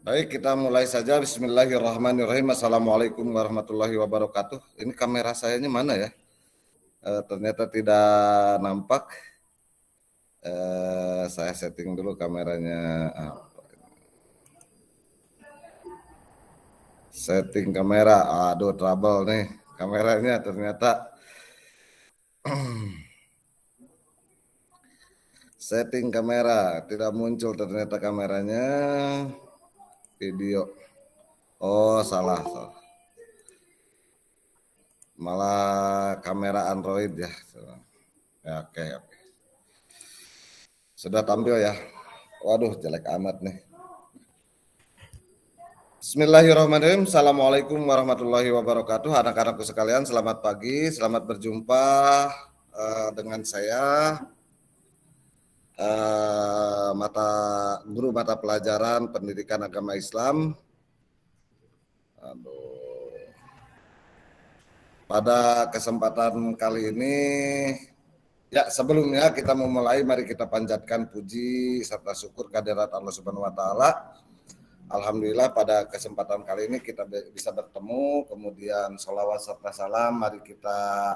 Baik, kita mulai saja. Bismillahirrahmanirrahim. Assalamualaikum warahmatullahi wabarakatuh. Ini kamera sayanya mana ya? Ternyata tidak nampak. Saya setting dulu kameranya. Setting kamera. Aduh, trouble nih. Kameranya ternyata. Setting kamera. Tidak muncul ternyata kameranya. Video. Oh, salah. Malah kamera Android ya. Ya, oke. Sudah tampil ya. Waduh, jelek amat nih. Bismillahirrahmanirrahim. Assalamualaikum warahmatullahi wabarakatuh. Anak-anakku sekalian, selamat pagi. Selamat berjumpa dengan saya, guru mata pelajaran pendidikan agama Islam. Pada kesempatan kali ini, ya sebelumnya kita memulai, mari kita panjatkan puji serta syukur kehadirat Allah Subhanahu Wa Taala. Alhamdulillah pada kesempatan kali ini kita bisa bertemu, kemudian sholawat serta salam mari kita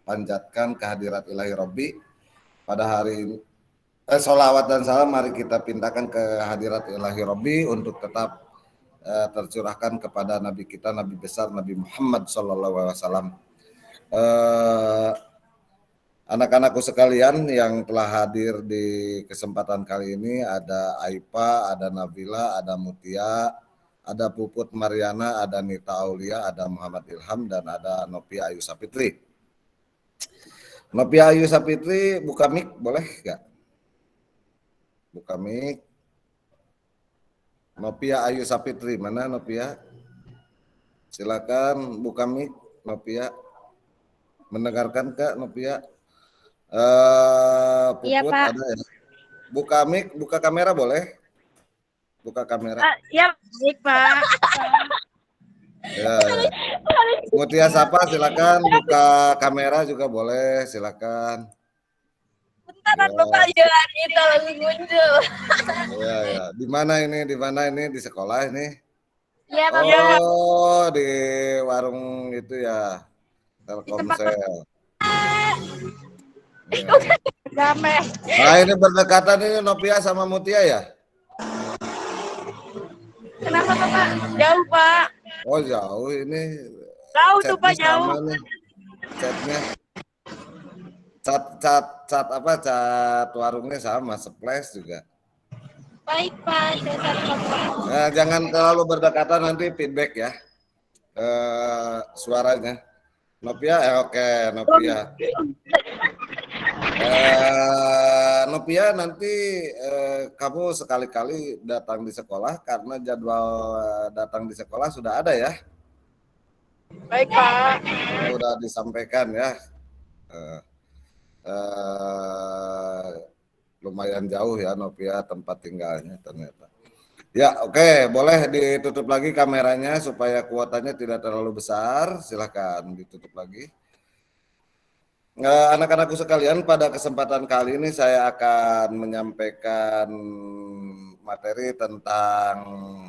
panjatkan kehadirat ilahi Rabbi. Pada hari ini, sholawat dan salam mari kita pindahkan ke hadirat ilahi Rabbi untuk tetap tercurahkan kepada Nabi kita, Nabi besar Nabi Muhammad SAW. Anak-anakku sekalian yang telah hadir di kesempatan kali ini ada Aipa, ada Nabila, ada Mutia, ada Puput Mariana, ada Nita Aulia, ada Muhammad Ilham, dan ada Novia Ayu Sapitri. Novia Ayu Sapitri, buka mic boleh nggak? Buka mic. Novia Ayu Sapitri, mana Novia? Silakan buka mic, Novia. Mendengarkan Kak Novia? Puput iya, Pak. ada ya? Buka mic, buka kamera boleh? Buka kamera. Ya, baik, Pak. Ya. Mutia Sapa silakan buka kamera juga boleh, silakan. Bentar, Bapak, jangan kita langsung muncul. Ya. Di mana ini? Di sekolah ini? Iya, Bapak. Oh, di warung itu ya. Telkomsel. Ya. Nah, ini berdekatan ini Novia sama Mutia ya? Kenapa, Bapak? Jauh, Pak. Oh, jauh ini. Jauh tuh, Pak, jauh. Nih. Chatnya. Cat warungnya sama, Splash juga. Baik, Pak. Nah, jangan terlalu berdekatan, nanti feedback ya. Suaranya. Novia, oke, Novia. Novia, nanti kamu sekali-kali datang di sekolah karena jadwal datang di sekolah sudah ada ya. Baik, Pak. Sudah disampaikan ya. Lumayan jauh ya Novia tempat tinggalnya ternyata. Ya, oke, boleh ditutup lagi kameranya supaya kuotanya tidak terlalu besar. Silakan ditutup lagi. Anak-anakku sekalian, pada kesempatan kali ini saya akan menyampaikan materi tentang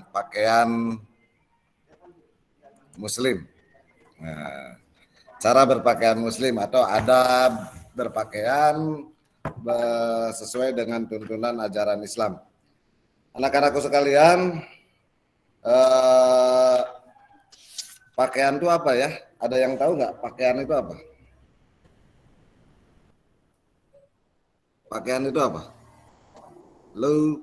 pakaian Muslim. Nah, cara berpakaian Muslim atau adab berpakaian sesuai dengan tuntunan ajaran Islam. Anak-anakku sekalian, pakaian itu apa ya? Ada yang tahu nggak pakaian itu apa? Pakaian itu apa? Lu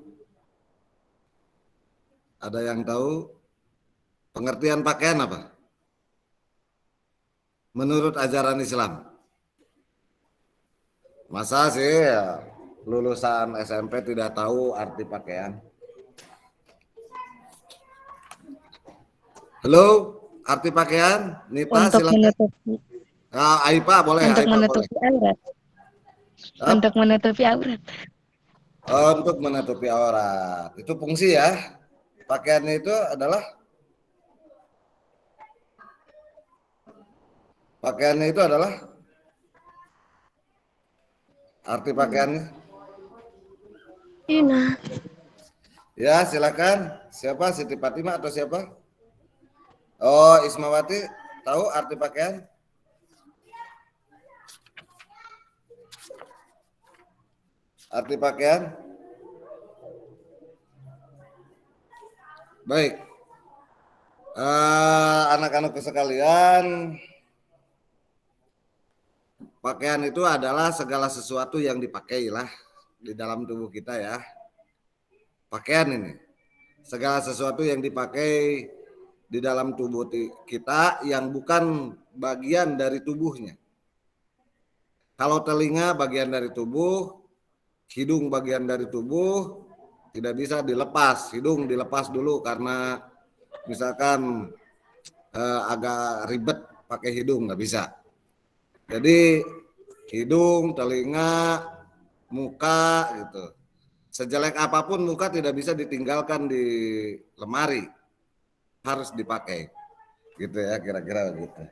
ada yang tahu pengertian pakaian apa? Menurut ajaran Islam. Masa sih ya, lulusan SMP tidak tahu arti pakaian? Halo, arti pakaian? Nita Untuk silakan. menutupi. Aipa boleh. Untuk Aipa menutupi boleh. aurat. Untuk menutupi aurat. Untuk menutupi aurat. Itu fungsi ya. Pakaiannya itu adalah arti pakaiannya. Ina. Ya, silakan. Siapa? Siti Fatimah atau siapa? Oh, Ismawati, tahu arti pakaian? Arti pakaian? Baik. Anak-anakku sekalian, pakaian itu adalah segala sesuatu yang dipakai lah di dalam tubuh kita ya. Pakaian ini, segala sesuatu yang dipakai di dalam tubuh kita yang bukan bagian dari tubuhnya. Kalau telinga bagian dari tubuh, hidung bagian dari tubuh, tidak bisa dilepas. Hidung dilepas dulu karena misalkan agak ribet pakai hidung, nggak bisa. Jadi hidung, telinga, muka gitu. Sejelek apapun muka tidak bisa ditinggalkan di lemari, harus dipakai. Gitu ya, kira-kira begitu.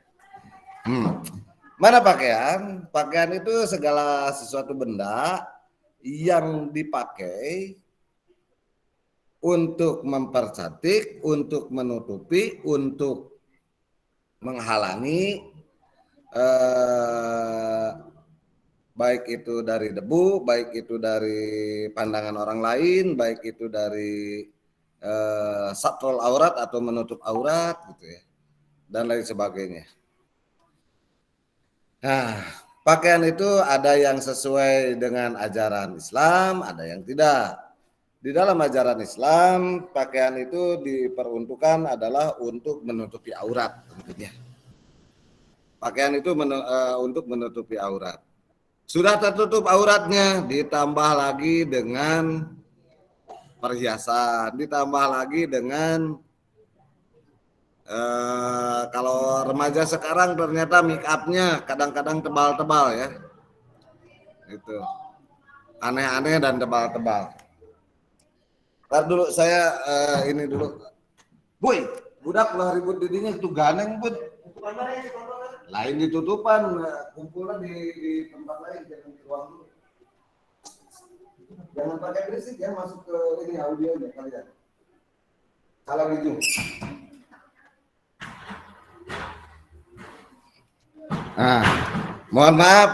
Mana pakaian? Pakaian itu segala sesuatu benda yang dipakai untuk mempercantik, untuk menutupi, untuk menghalangi baik itu dari debu, baik itu dari pandangan orang lain, baik itu dari satrul aurat atau menutup aurat gitu ya, dan lain sebagainya. Nah, pakaian itu ada yang sesuai dengan ajaran Islam, ada yang tidak. Di dalam ajaran Islam, pakaian itu diperuntukkan adalah untuk menutupi aurat tentunya. Pakaian itu untuk menutupi aurat. Sudah tertutup auratnya, ditambah lagi dengan perhiasan, ditambah lagi dengan kalau remaja sekarang ternyata make up-nya kadang-kadang tebal-tebal ya. Itu aneh-aneh dan tebal-tebal. Ntar dulu saya ini dulu. Boy, budak lah ribut didinya itu ganeng bud. Lain ditutupan, kumpulan di tempat lain, jangan di ruang dulu. Jangan pakai berisik ya, masuk ke ini audionya kalian. Salah ujung. Nah, mohon maaf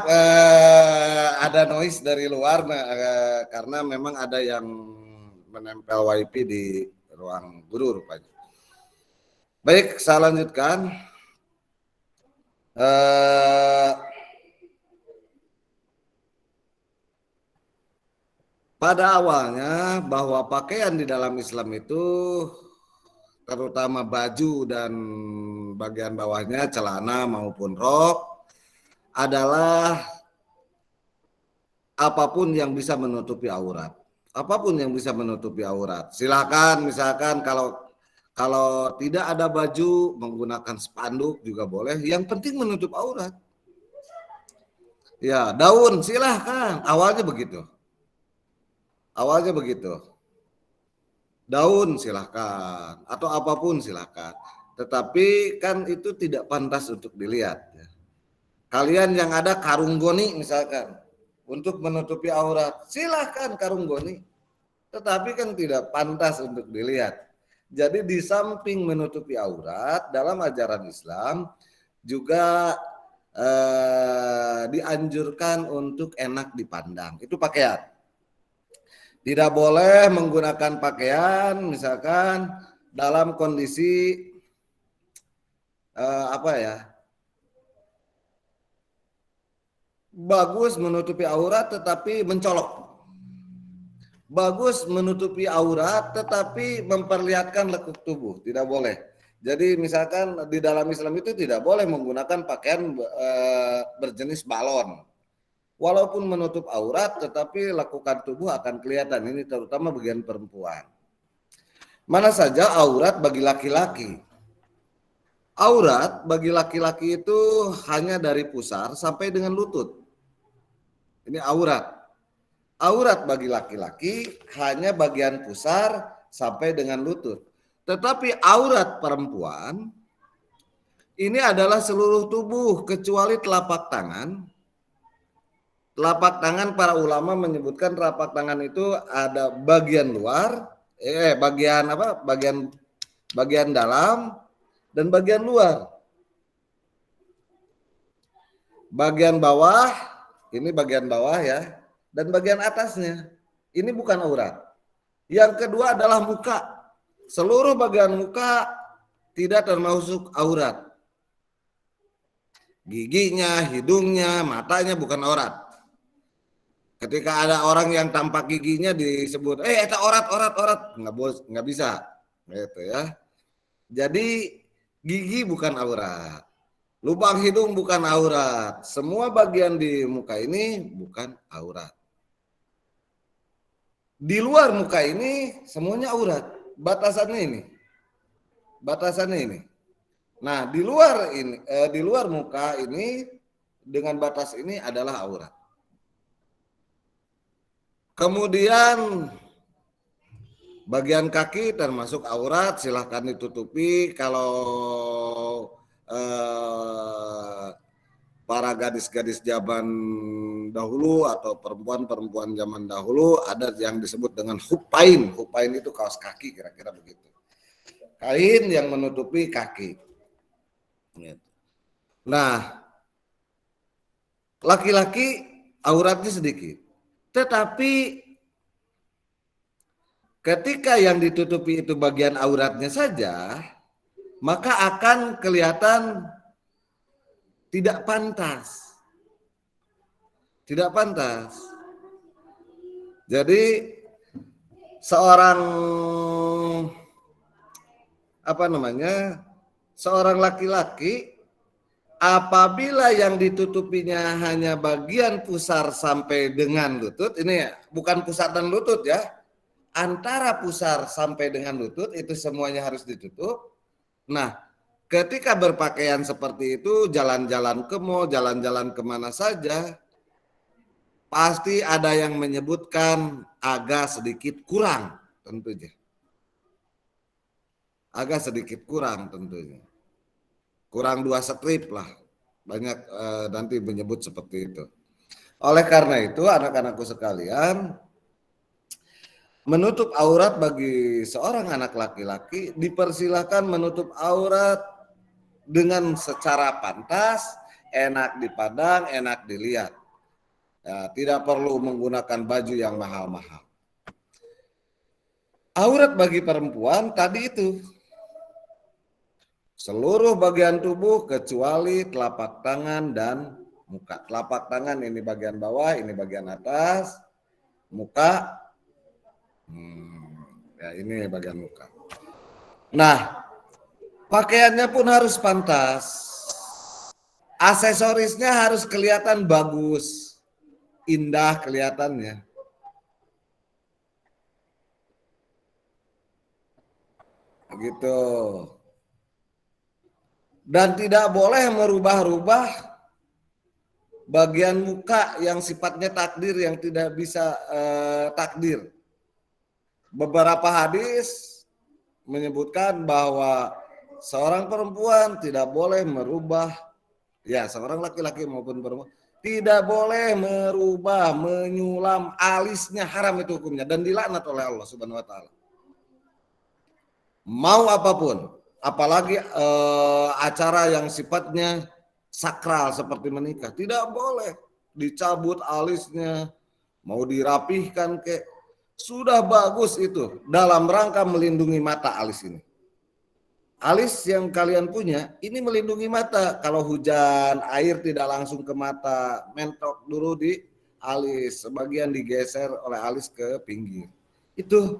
ada noise dari luar karena memang ada yang menempel wifi di ruang guru rupanya. Baik, saya lanjutkan. Pada awalnya bahwa pakaian di dalam Islam itu terutama baju dan bagian bawahnya celana maupun rok adalah apapun yang bisa menutupi aurat. Apapun yang bisa menutupi aurat. Silakan misalkan kalau tidak ada baju menggunakan spanduk juga boleh. Yang penting menutup aurat. Ya, daun silahkan. Awalnya begitu. Awalnya begitu. Daun silahkan. Atau apapun silahkan. Tetapi kan itu tidak pantas untuk dilihat. Kalian yang ada karung goni misalkan. Untuk menutupi aurat. Silahkan karung goni. Tetapi kan tidak pantas untuk dilihat. Jadi di samping menutupi aurat dalam ajaran Islam juga dianjurkan untuk enak dipandang. Itu pakaian. Tidak boleh menggunakan pakaian misalkan dalam kondisi bagus menutupi aurat tetapi mencolok. Bagus menutupi aurat tetapi memperlihatkan lekuk tubuh, tidak boleh. Jadi misalkan di dalam Islam itu tidak boleh menggunakan pakaian berjenis balon. Walaupun menutup aurat tetapi lekukan tubuh akan kelihatan, ini terutama bagian perempuan. Mana saja aurat bagi laki-laki. Aurat bagi laki-laki itu hanya dari pusar sampai dengan lutut. Ini aurat. Aurat bagi laki-laki hanya bagian pusar sampai dengan lutut. Tetapi aurat perempuan ini adalah seluruh tubuh kecuali telapak tangan. Telapak tangan para ulama menyebutkan telapak tangan itu ada bagian luar, bagian apa? Bagian dalam dan bagian luar. Bagian bawah, ini bagian bawah ya, dan bagian atasnya. Ini bukan aurat. Yang kedua adalah muka. Seluruh bagian muka tidak termasuk aurat. Giginya, hidungnya, matanya bukan aurat. Ketika ada orang yang tampak giginya disebut, itu aurat, nggak bisa, gitu ya. Jadi gigi bukan aurat. Lubang hidung bukan aurat. Semua bagian di muka ini bukan aurat. Di luar muka ini semuanya aurat. Batasannya ini. Batasannya ini. Nah, di luar muka ini dengan batas ini adalah aurat. Kemudian bagian kaki termasuk aurat, silahkan ditutupi. Kalau para gadis-gadis zaman dahulu atau perempuan-perempuan zaman dahulu ada yang disebut dengan hupain. Hupain itu kaos kaki, kira-kira begitu. Kain yang menutupi kaki. Nah, laki-laki auratnya sedikit. Tetapi ketika yang ditutupi itu bagian auratnya saja, maka akan kelihatan tidak pantas. Tidak pantas. Jadi seorang seorang laki-laki apabila yang ditutupinya hanya bagian pusar sampai dengan lutut, ini bukan pusar dan lutut ya. Antara pusar sampai dengan lutut itu semuanya harus ditutup. Nah, ketika berpakaian seperti itu, jalan-jalan ke mall, jalan-jalan kemana saja, pasti ada yang menyebutkan agak sedikit kurang tentunya. Agak sedikit kurang tentunya. Kurang 2 strip lah. Banyak nanti menyebut seperti itu. Oleh karena itu, anak-anakku sekalian, menutup aurat bagi seorang anak laki-laki dipersilakan menutup aurat dengan secara pantas, enak dipandang, enak dilihat. Ya, tidak perlu menggunakan baju yang mahal-mahal. Aurat bagi perempuan tadi itu seluruh bagian tubuh kecuali telapak tangan dan muka. Telapak tangan ini bagian bawah, ini bagian atas. Muka, ya ini bagian muka. Nah, pakaiannya pun harus pantas. Aksesorisnya harus kelihatan bagus, indah kelihatannya. Begitu. Dan tidak boleh merubah-rubah bagian muka yang sifatnya takdir, yang tidak bisa takdir. Beberapa hadis menyebutkan bahwa seorang perempuan tidak boleh merubah, ya seorang laki-laki maupun perempuan, tidak boleh merubah, menyulam alisnya, haram itu hukumnya dan dilaknat oleh Allah Subhanahu wa taala. Mau apapun, apalagi acara yang sifatnya sakral seperti menikah, tidak boleh dicabut alisnya, mau dirapihkan sudah bagus itu dalam rangka melindungi mata alis ini. Alis yang kalian punya ini melindungi mata. Kalau hujan, air tidak langsung ke mata, mentok dulu di alis, sebagian digeser oleh alis ke pinggir. Itu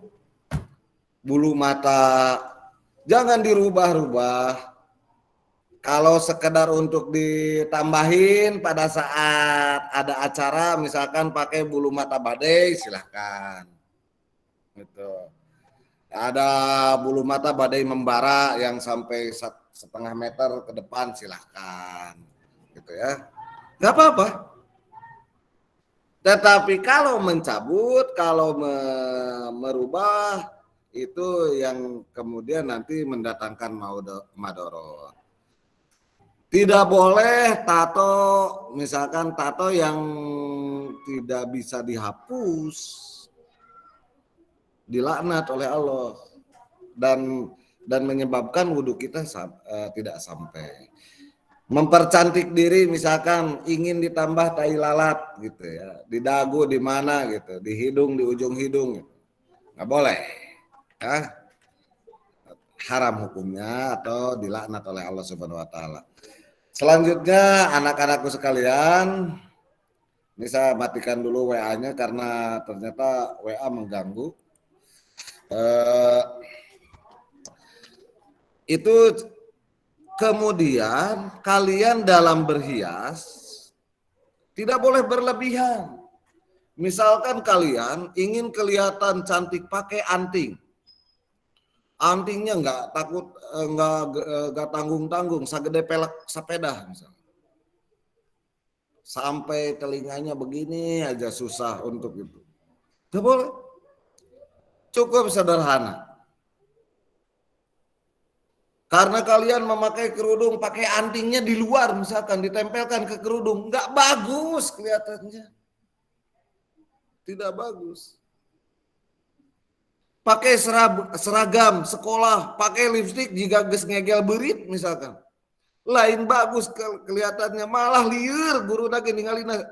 bulu mata jangan dirubah-rubah. Kalau sekedar untuk ditambahin pada saat ada acara, misalkan pakai bulu mata badai, silahkan. Gitu. Ada bulu mata badai membara yang sampai 1,5 meter ke depan, silahkan. Gitu ya. Nggak apa-apa. Tetapi kalau mencabut, kalau merubah, itu yang kemudian nanti mendatangkan madorot. Tidak boleh tato, misalkan tato yang tidak bisa dihapus. dilaknat oleh Allah dan menyebabkan wudhu kita tidak sampai. Mempercantik diri, misalkan ingin ditambah tai lalat gitu ya, di dagu, di mana gitu, di hidung, di ujung hidung, gitu. Nggak boleh, ya. Haram hukumnya atau dilaknat oleh Allah Subhanahu Wa Taala. Selanjutnya anak-anakku sekalian, ini saya matikan dulu WA-nya karena ternyata WA mengganggu. Itu kemudian kalian dalam berhias tidak boleh berlebihan. Misalkan kalian ingin kelihatan cantik pakai anting. Antingnya nggak tanggung-tanggung, segede pelek sepeda misalnya. Sampai telinganya begini aja susah untuk itu. Tidak boleh. Cukup sederhana. Karena kalian memakai kerudung, pakai antingnya di luar misalkan, ditempelkan ke kerudung, nggak bagus kelihatannya. Tidak bagus. Pakai seragam sekolah, pakai lipstik jika geus ngegel berit misalkan. Lain bagus kelihatannya, malah lieur guru lagi ningalina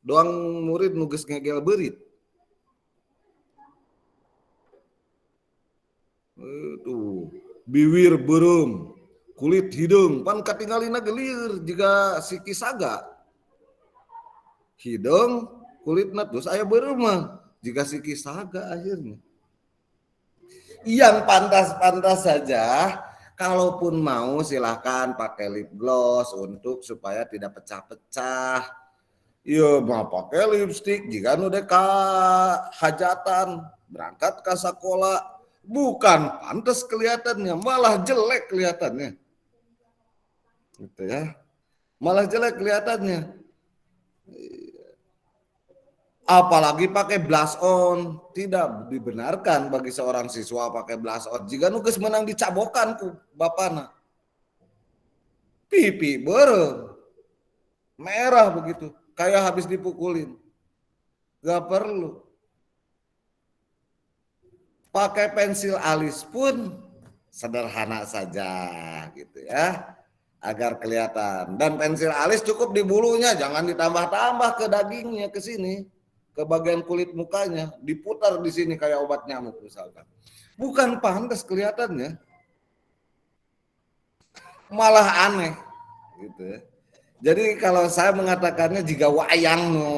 doang murid nu geus ngegel berit. Tuh, bibir beureum, kulit hidung, pan katingalina gelieur jika siki saga. Hidung, kulitna terus aya beureum mah, jika siki saga akhirnya. Yang pantas-pantas saja, kalaupun mau silahkan pakai lip gloss untuk supaya tidak pecah-pecah. Iya, mau pakai lipstick jika nu deka hajatan, berangkat ke sekolah, bukan pantas kelihatannya, malah jelek kelihatannya. Gitu ya. Malah jelek kelihatannya. Apalagi pakai blush on, tidak dibenarkan bagi seorang siswa pakai blush on. Jika nugas menang dicabokan ku bapana, pipi beureum, merah begitu, kayak habis dipukulin. Gak perlu. Pakai pensil alis pun sederhana saja, gitu ya, agar kelihatan. Dan pensil alis cukup di bulunya, jangan ditambah-tambah ke dagingnya, ke sini. Ke bagian kulit mukanya, diputar di sini kayak obat nyamuk misalkan. Bukan pantas kelihatannya. Malah aneh gitu ya. Jadi kalau saya mengatakannya jika wayang no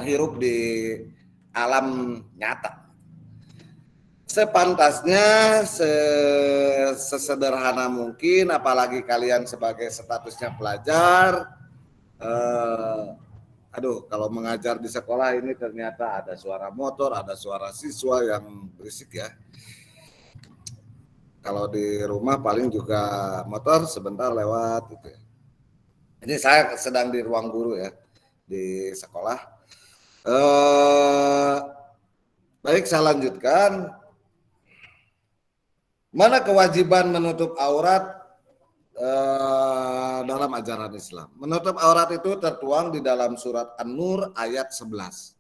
hirup di alam nyata. Sepantasnya sesederhana mungkin, apalagi kalian sebagai statusnya pelajar, kalau mengajar di sekolah ini ternyata ada suara motor, ada suara siswa yang berisik ya. Kalau di rumah paling juga motor sebentar lewat gitu ya. Ini saya sedang di ruang guru ya, di sekolah. Baik, saya lanjutkan. Mana kewajiban menutup aurat dalam ajaran Islam? Menutup aurat itu tertuang di dalam surat An-Nur ayat 11.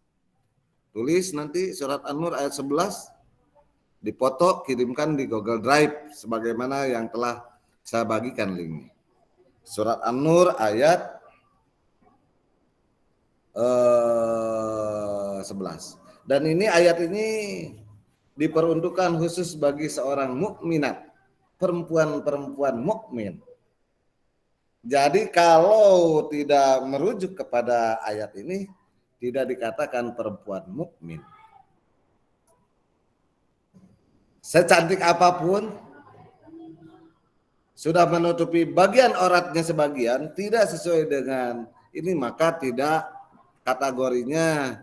Tulis nanti surat An-Nur ayat 11, dipoto, kirimkan di Google Drive sebagaimana yang telah saya bagikan linknya. Surat An-Nur ayat 11. Dan ini ayat ini diperuntukkan khusus bagi seorang mukminat, perempuan-perempuan mukmin. Jadi kalau tidak merujuk kepada ayat ini, tidak dikatakan perempuan mukmin. Secantik apapun, sudah menutupi bagian auratnya sebagian, tidak sesuai dengan ini, maka tidak, kategorinya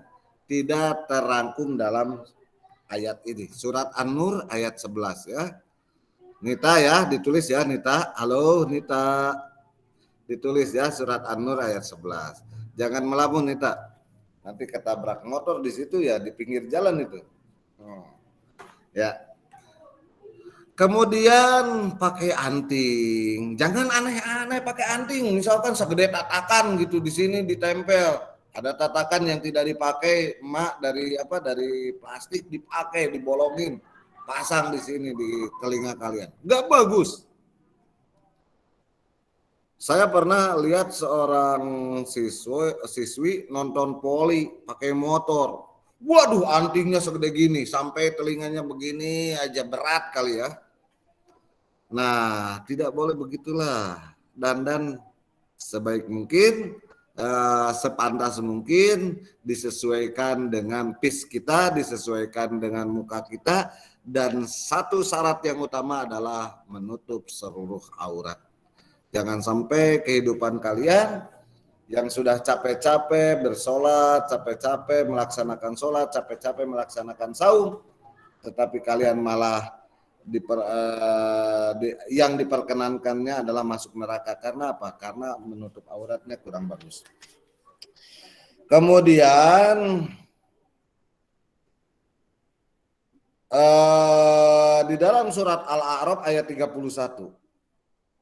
tidak terangkum dalam ayat ini. Surat An-Nur ayat 11 ya. Nita ya, ditulis ya Nita. Halo Nita. Ditulis ya surat An-Nur ayat 11. Jangan melamun Nita. Nanti ketabrak motor di situ ya, di pinggir jalan itu. Ya. Kemudian pakai anting. Jangan aneh-aneh pakai anting. Misalkan segede tatakan gitu di sini ditempel. Ada tatakan yang tidak dipakai, emak dari plastik dipakai, dibolongin, pasang di sini di telinga kalian. Nggak bagus. Saya pernah lihat seorang siswi nonton voli pakai motor. Waduh, antingnya segede gini, sampai telinganya begini aja, berat kali ya. Nah, tidak boleh begitulah. Dan sebaik mungkin, sepantas mungkin disesuaikan dengan pace kita, disesuaikan dengan muka kita, dan satu syarat yang utama adalah menutup seluruh aurat. Jangan sampai kehidupan kalian yang sudah capek-capek bersolat, capek-capek melaksanakan solat, capek-capek melaksanakan saum, tetapi kalian malah yang diperkenankannya adalah masuk neraka. Karena apa? Karena menutup auratnya kurang bagus. Kemudian di dalam surat Al-A'raf ayat 31.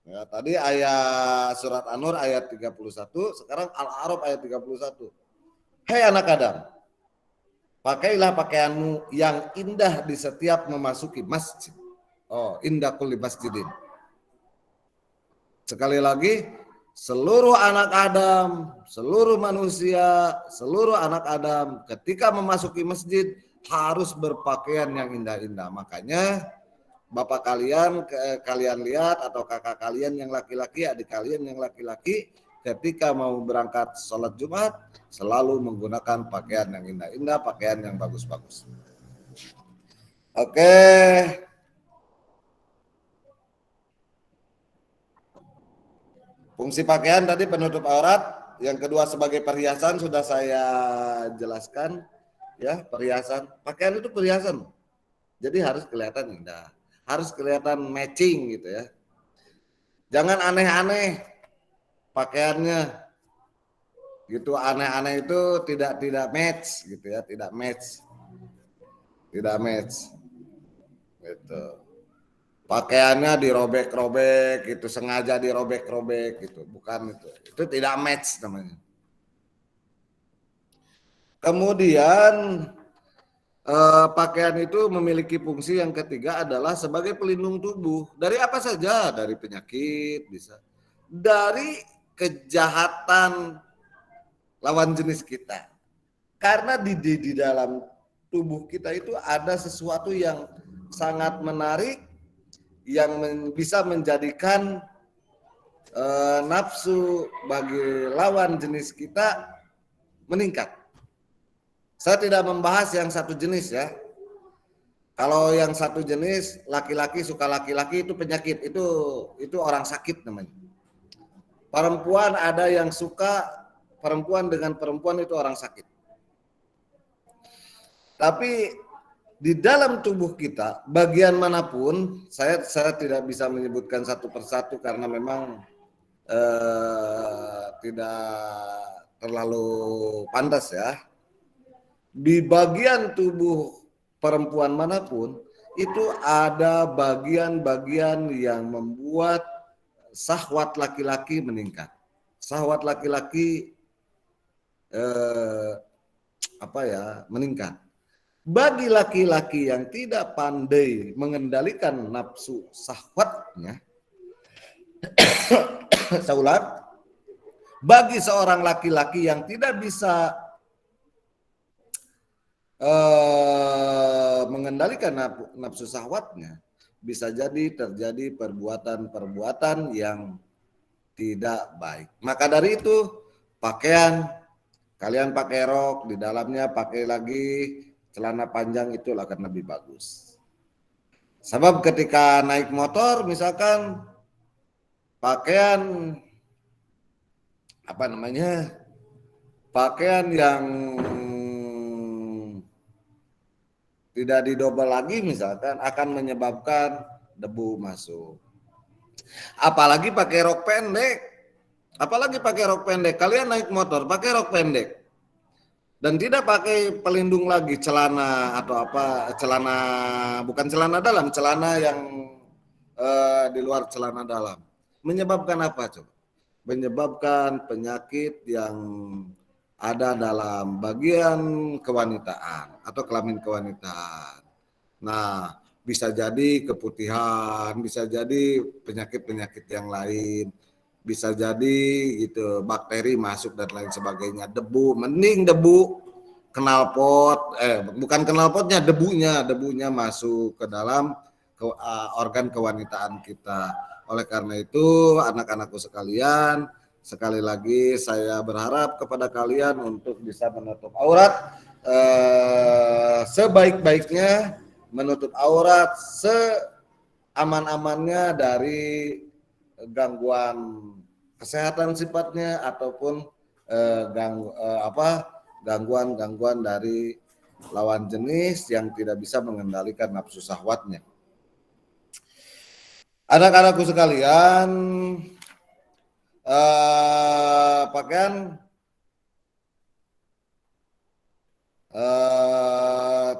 Ya, tadi ayat surat An-Nur ayat 31, sekarang Al-A'raf ayat 31. Hai anak Adam, pakailah pakaianmu yang indah di setiap memasuki masjid. Oh, indah kulli masjidin. Sekali lagi, seluruh anak Adam, seluruh manusia, seluruh anak Adam ketika memasuki masjid harus berpakaian yang indah-indah. Makanya bapak kalian lihat, atau kakak kalian yang laki-laki, adik kalian yang laki-laki, ketika mau berangkat sholat Jumat selalu menggunakan pakaian yang indah-indah, pakaian yang bagus-bagus. Oke. Fungsi pakaian tadi penutup aurat, yang kedua sebagai perhiasan sudah saya jelaskan ya, perhiasan. Pakaian itu perhiasan. Jadi harus kelihatan indah, harus kelihatan matching gitu ya. Jangan aneh-aneh pakaiannya. Gitu, aneh-aneh itu tidak match gitu ya, tidak match. Tidak match. Gitu. Pakaiannya dirobek-robek gitu, sengaja dirobek-robek gitu, bukan itu. Itu tidak match namanya. Kemudian pakaian itu memiliki fungsi yang ketiga adalah sebagai pelindung tubuh. Dari apa saja? Dari penyakit bisa. Dari kejahatan lawan jenis kita. Karena di dalam tubuh kita itu ada sesuatu yang sangat menarik, yang bisa menjadikan nafsu bagi lawan jenis kita meningkat. Saya tidak membahas yang satu jenis ya. Kalau yang satu jenis laki-laki suka laki-laki itu penyakit, itu orang sakit namanya. Perempuan ada yang suka perempuan dengan perempuan, itu orang sakit. Tapi di dalam tubuh kita, bagian manapun, saya tidak bisa menyebutkan satu persatu karena memang tidak terlalu pantas ya. Di bagian tubuh perempuan manapun, itu ada bagian-bagian yang membuat syahwat laki-laki meningkat. Syahwat laki-laki meningkat. Bagi laki-laki yang tidak pandai mengendalikan nafsu syahwatnya, saya ulang, bagi seorang laki-laki yang tidak bisa mengendalikan nafsu syahwatnya, bisa jadi terjadi perbuatan-perbuatan yang tidak baik. Maka dari itu, pakaian, kalian pakai rok, di dalamnya pakai lagi celana panjang, itu akan lebih bagus. Sebab ketika naik motor misalkan pakaian pakaian yang tidak didobel lagi misalkan akan menyebabkan debu masuk. Apalagi pakai rok pendek. Kalian naik motor pakai rok pendek dan tidak pakai pelindung lagi, celana bukan celana dalam, celana yang di luar celana dalam. Menyebabkan apa coba? Menyebabkan penyakit yang ada dalam bagian kewanitaan atau kelamin kewanitaan. Nah, bisa jadi keputihan, bisa jadi penyakit-penyakit yang lain, bisa jadi gitu bakteri masuk dan lain sebagainya. Debu, mending debu knalpot, bukan knalpotnya, debunya masuk ke dalam organ kewanitaan kita. Oleh karena itu, anak-anakku sekalian, sekali lagi saya berharap kepada kalian untuk bisa menutup aurat sebaik-baiknya, menutup aurat seaman-amannya dari gangguan kesehatan sifatnya ataupun gangguan dari lawan jenis yang tidak bisa mengendalikan nafsu syahwatnya. Anak-anakku sekalian, pakaian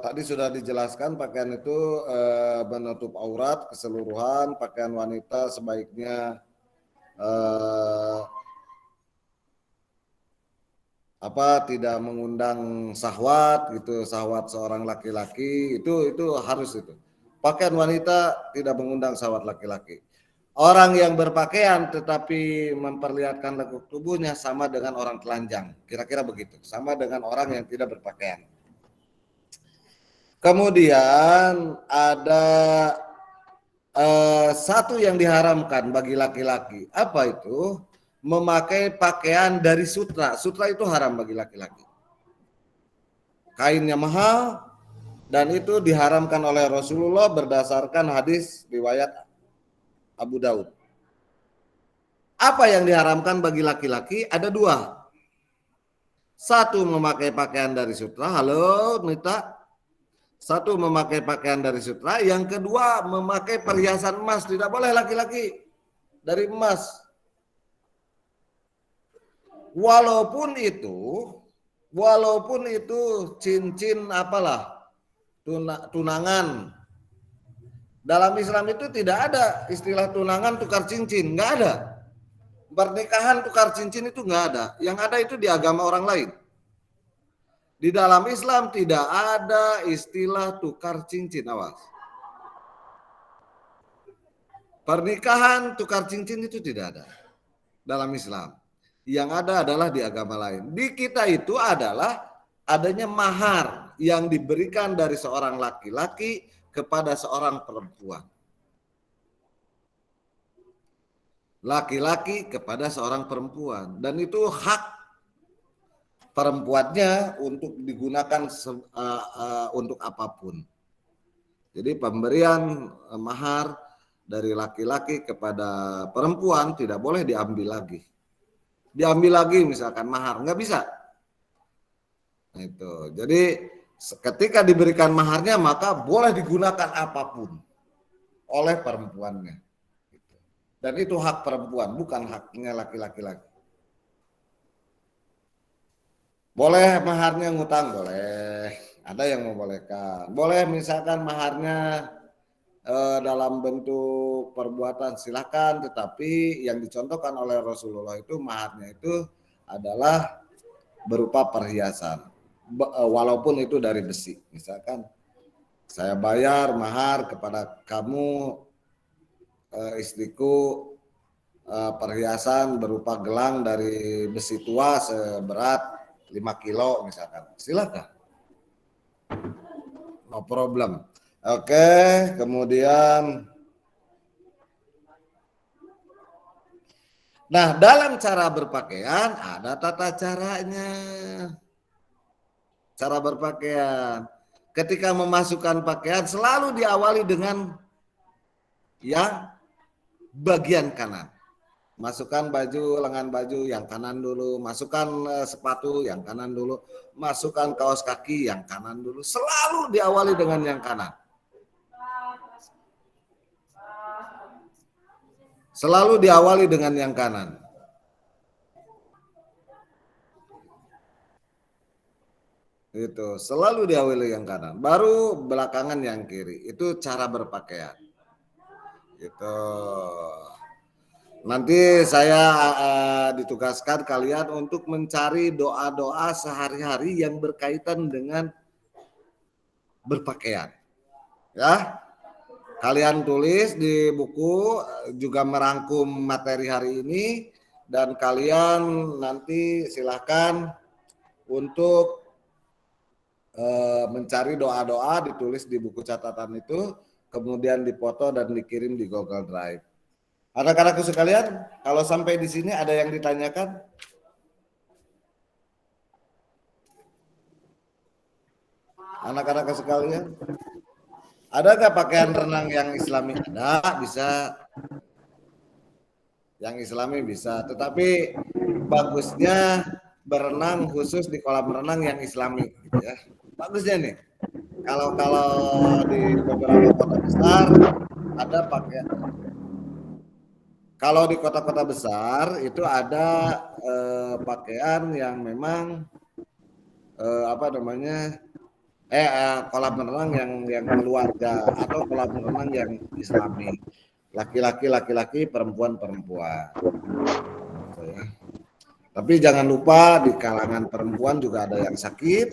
tadi sudah dijelaskan, pakaian itu menutup aurat keseluruhan. Pakaian wanita sebaiknya tidak mengundang syahwat gitu, syahwat seorang laki-laki itu harus itu. Pakaian wanita tidak mengundang syahwat laki-laki. Orang yang berpakaian tetapi memperlihatkan lekuk tubuhnya sama dengan orang telanjang, kira-kira begitu, sama dengan orang yang tidak berpakaian. Kemudian ada satu yang diharamkan bagi laki-laki, apa itu? Memakai pakaian dari sutra. Sutra itu haram bagi laki-laki. Kainnya mahal dan itu diharamkan oleh Rasulullah berdasarkan hadis riwayat Abu Daud. Apa yang diharamkan bagi laki-laki? Ada dua. Satu, memakai pakaian dari sutra. Halo Nita. Satu, memakai pakaian dari sutra. Yang kedua, memakai perhiasan emas. Tidak boleh laki-laki dari emas. Walaupun itu cincin apalah, tunangan. Dalam Islam itu tidak ada istilah tunangan tukar cincin, nggak ada. Pernikahan tukar cincin itu nggak ada. Yang ada itu di agama orang lain. Di dalam Islam tidak ada istilah tukar cincin, awas. Pernikahan tukar cincin itu tidak ada dalam Islam. Yang ada adalah di agama lain. Di kita itu adalah adanya mahar yang diberikan dari seorang laki-laki kepada seorang perempuan. Laki-laki kepada seorang perempuan. Dan itu hak perempuannya untuk digunakan untuk apapun. Jadi pemberian mahar dari laki-laki kepada perempuan tidak boleh diambil lagi. Diambil lagi misalkan mahar, nggak bisa. Nah, itu. Jadi ketika diberikan maharnya maka boleh digunakan apapun oleh perempuannya. Dan itu hak perempuan, bukan haknya laki-laki lagi. Boleh maharnya ngutang, boleh. Ada yang membolehkan. Boleh misalkan maharnya dalam bentuk perbuatan, silakan, tetapi yang dicontohkan oleh Rasulullah itu maharnya itu adalah berupa perhiasan, walaupun itu dari besi. Misalkan saya bayar mahar kepada kamu, istriku, perhiasan berupa gelang dari besi tua seberat 5 kilo misalkan, silakan, no problem. Oke, kemudian nah, dalam cara berpakaian ada tata caranya. Cara berpakaian. Ketika memasukkan pakaian selalu diawali dengan yang bagian kanan. Masukkan baju, lengan baju yang kanan dulu, masukkan sepatu yang kanan dulu, masukkan kaos kaki yang kanan dulu. Selalu diawali dengan yang kanan. Selalu diawali dengan yang kanan. Itu selalu diawali yang kanan, baru belakangan yang kiri. Itu cara berpakaian. Gitu. Nanti saya ditugaskan kalian untuk mencari doa-doa sehari-hari yang berkaitan dengan berpakaian. Ya, kalian tulis di buku, juga merangkum materi hari ini, dan kalian nanti silahkan untuk mencari doa-doa, ditulis di buku catatan itu, kemudian dipoto dan dikirim di Google Drive. Anak-anakku sekalian, kalau sampai di sini ada yang ditanyakan? Anak-anakku sekalian, ada nggak pakaian renang yang Islami? Ada, bisa. Yang Islami bisa, tetapi bagusnya berenang khusus di kolam renang yang Islami, gitu ya. Bagusnya nih. Kalau di beberapa kota besar ada pakaian. Kalau di kota-kota besar itu ada pakaian yang memang kolam renang yang keluarga atau kolam renang yang Islami. Laki-laki, perempuan. Gitu ya. Tapi jangan lupa di kalangan perempuan juga ada yang sakit,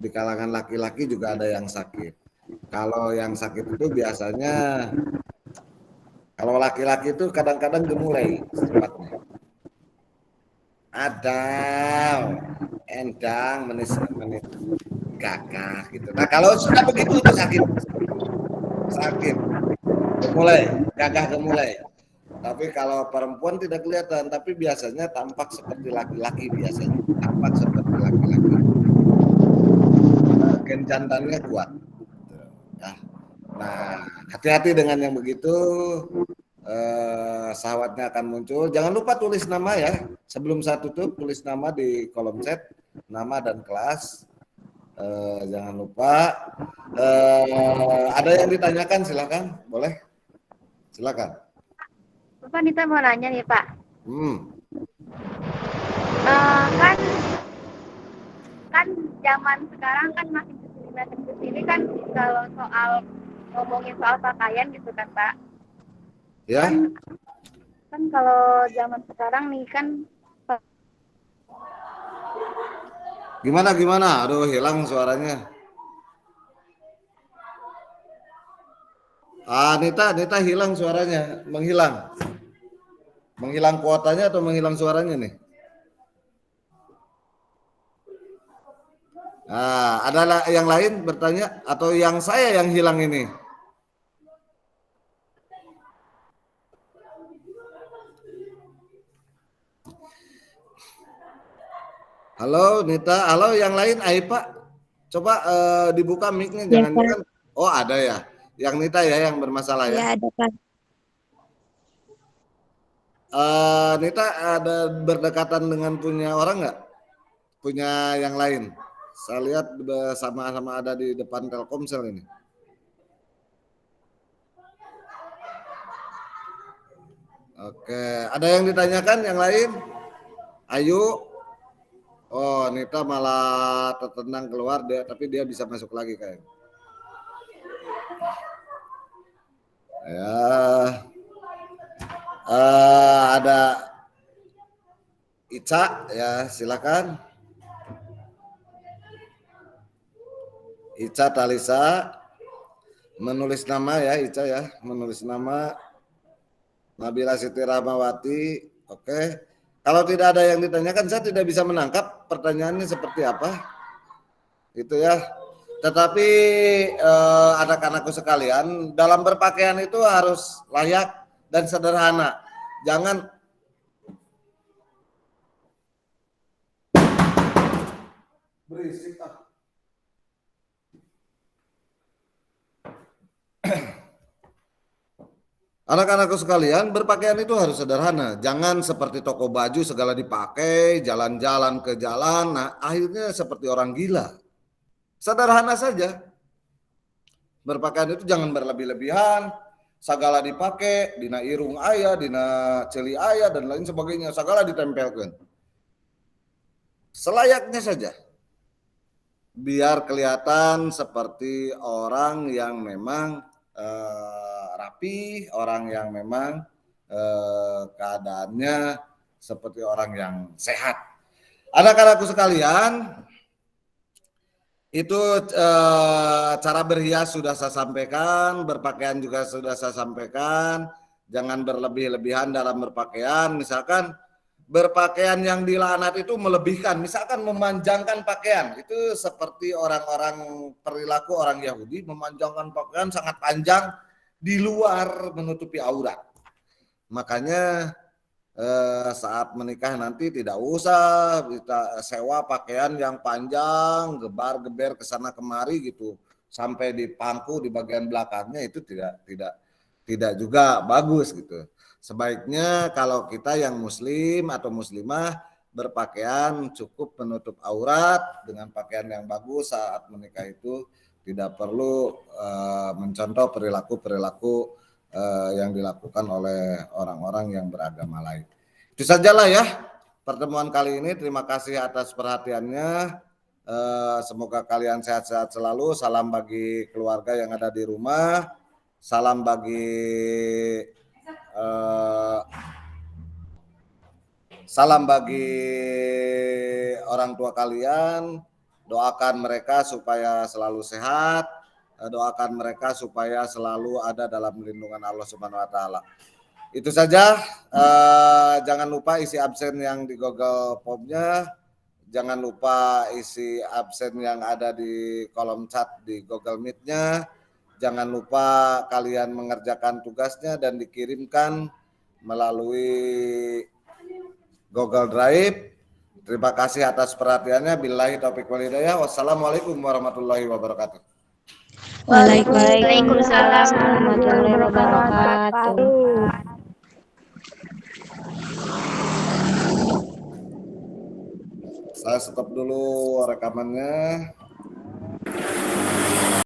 di kalangan laki-laki juga ada yang sakit. Kalau yang sakit itu biasanya, kalau laki-laki itu kadang-kadang gemulai sifatnya. Ada endang, menis gagah gitu. Nah kalau sudah begitu itu sakit, gagah gemulai. Tapi kalau perempuan tidak kelihatan, tapi biasanya tampak seperti laki-laki biasanya, tampak seperti laki-laki. Gen jantannya kuat. Nah, hati-hati dengan yang begitu. Sahabatnya akan muncul. Jangan lupa tulis nama ya. Sebelum saya tutup, tulis nama di kolom chat, nama dan kelas. Jangan lupa. Ada yang ditanyakan, silakan, boleh. Silakan. Bapak Nita mau nanya nih Pak. Kan zaman sekarang kan makin kesini kan kalau soal ngomongin soal pakaian gitu kan Pak. Ya. Kan kalau zaman sekarang nih kan. Gimana? Aduh, hilang suaranya. Nita hilang suaranya, menghilang. Menghilang kuotanya atau menghilang suaranya nih? Ada yang lain bertanya atau yang saya yang hilang ini? Halo Nita, halo yang lain, Pak. Coba dibuka mic-nya, jangan-jangan. Oh ada ya, yang Nita ya yang bermasalah ya? Iya ada Pak. Nita ada berdekatan dengan punya orang nggak? Punya yang lain? Saya lihat sama-sama ada di depan Telkomsel ini. Oke, ada yang ditanyakan yang lain? Ayo. Oh, Nita malah tertendang keluar tapi dia bisa masuk lagi kayaknya. Ya. Ada Ica ya, silakan. Ica Talisa menulis nama ya, Ica ya, menulis nama. Nabila Siti Rahmawati. Oke. Kalau tidak ada yang ditanyakan, saya tidak bisa menangkap pertanyaannya seperti apa. Itu ya. Tetapi anak-anakku sekalian, dalam berpakaian itu harus layak dan sederhana. Jangan berisik. Anak-anakku sekalian, berpakaian itu harus sederhana. Jangan seperti toko baju segala dipakai, jalan-jalan ke jalan. Nah, akhirnya seperti orang gila. Sederhana saja. Berpakaian itu jangan berlebih-lebihan. Segala dipakai, dina irung ayah, dina celi ayah, dan lain sebagainya. Segala ditempelkan. Selayaknya saja. Biar kelihatan seperti orang yang memang rapi, orang yang memang keadaannya seperti orang yang sehat. Anak-anakku sekalian, itu cara berhias sudah saya sampaikan, berpakaian juga sudah saya sampaikan. Jangan berlebih-lebihan dalam berpakaian. Misalkan berpakaian yang dilaknat itu melebihkan, misalkan memanjangkan pakaian. Itu seperti orang-orang perilaku orang Yahudi, memanjangkan pakaian sangat panjang di luar menutupi aurat. Makanya saat menikah nanti tidak usah kita sewa pakaian yang panjang, gebar-geber ke sana kemari gitu, sampai di pangku di bagian belakangnya, itu tidak juga bagus gitu. Sebaiknya kalau kita yang muslim atau muslimah berpakaian cukup menutup aurat dengan pakaian yang bagus saat menikah, itu tidak perlu mencontoh perilaku-perilaku yang dilakukan oleh orang-orang yang beragama lain. Itu sajalah ya pertemuan kali ini. Terima kasih atas perhatiannya. Semoga kalian sehat-sehat selalu. Salam bagi keluarga yang ada di rumah. Salam bagi orang tua kalian. Doakan mereka supaya selalu sehat. Doakan mereka supaya selalu ada dalam lindungan Allah Subhanahu wa taala. Itu saja. Jangan lupa isi absen yang di Google Form-nya. Jangan lupa isi absen yang ada di kolom chat di Google Meet-nya. Jangan lupa kalian mengerjakan tugasnya dan dikirimkan melalui Google Drive. Terima kasih atas perhatiannya. Billahi taufiq wal hidayah. Wassalamualaikum warahmatullahi wabarakatuh. Waalaikumsalam warahmatullahi wabarakatuh. Saya stop dulu rekamannya.